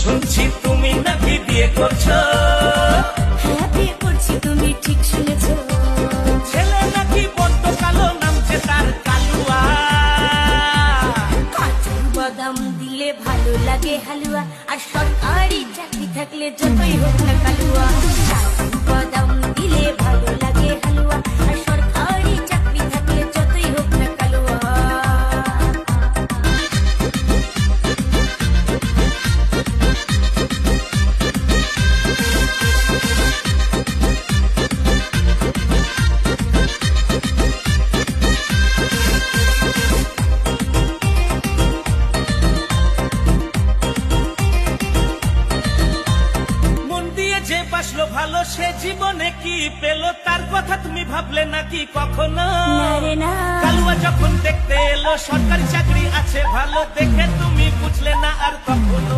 শুনছি তুমি নাকি বিয়ে করছো। হ্যাঁ বিয়ে করছি, তুমি ঠিক শুনেছো। ছেলে নাকি বড্ড কালো, নামছে তার কালুয়া। কাজু বাদাম দিলে ভালো লাগে হালুয়া, আর সরকারি চাকরি থাকলে যতই হোক না কালুয়া। কাজু বাদাম দিলে ভালো লাগে হালুয়া, আর সরকারি চাকরি থাকলে যতই হোক না কালুয়া। মন দিয়ে যে বাসলো ভালো, সে জীবনে কি পেলো, তার কথা তুমি ভাবলে নাকি কখনো? না রে না। কালুয়া যখন দেখতে এলো সরকারি চাকরি আছে ভালো, দেখে তুমি বুঝলে না আর কখনো।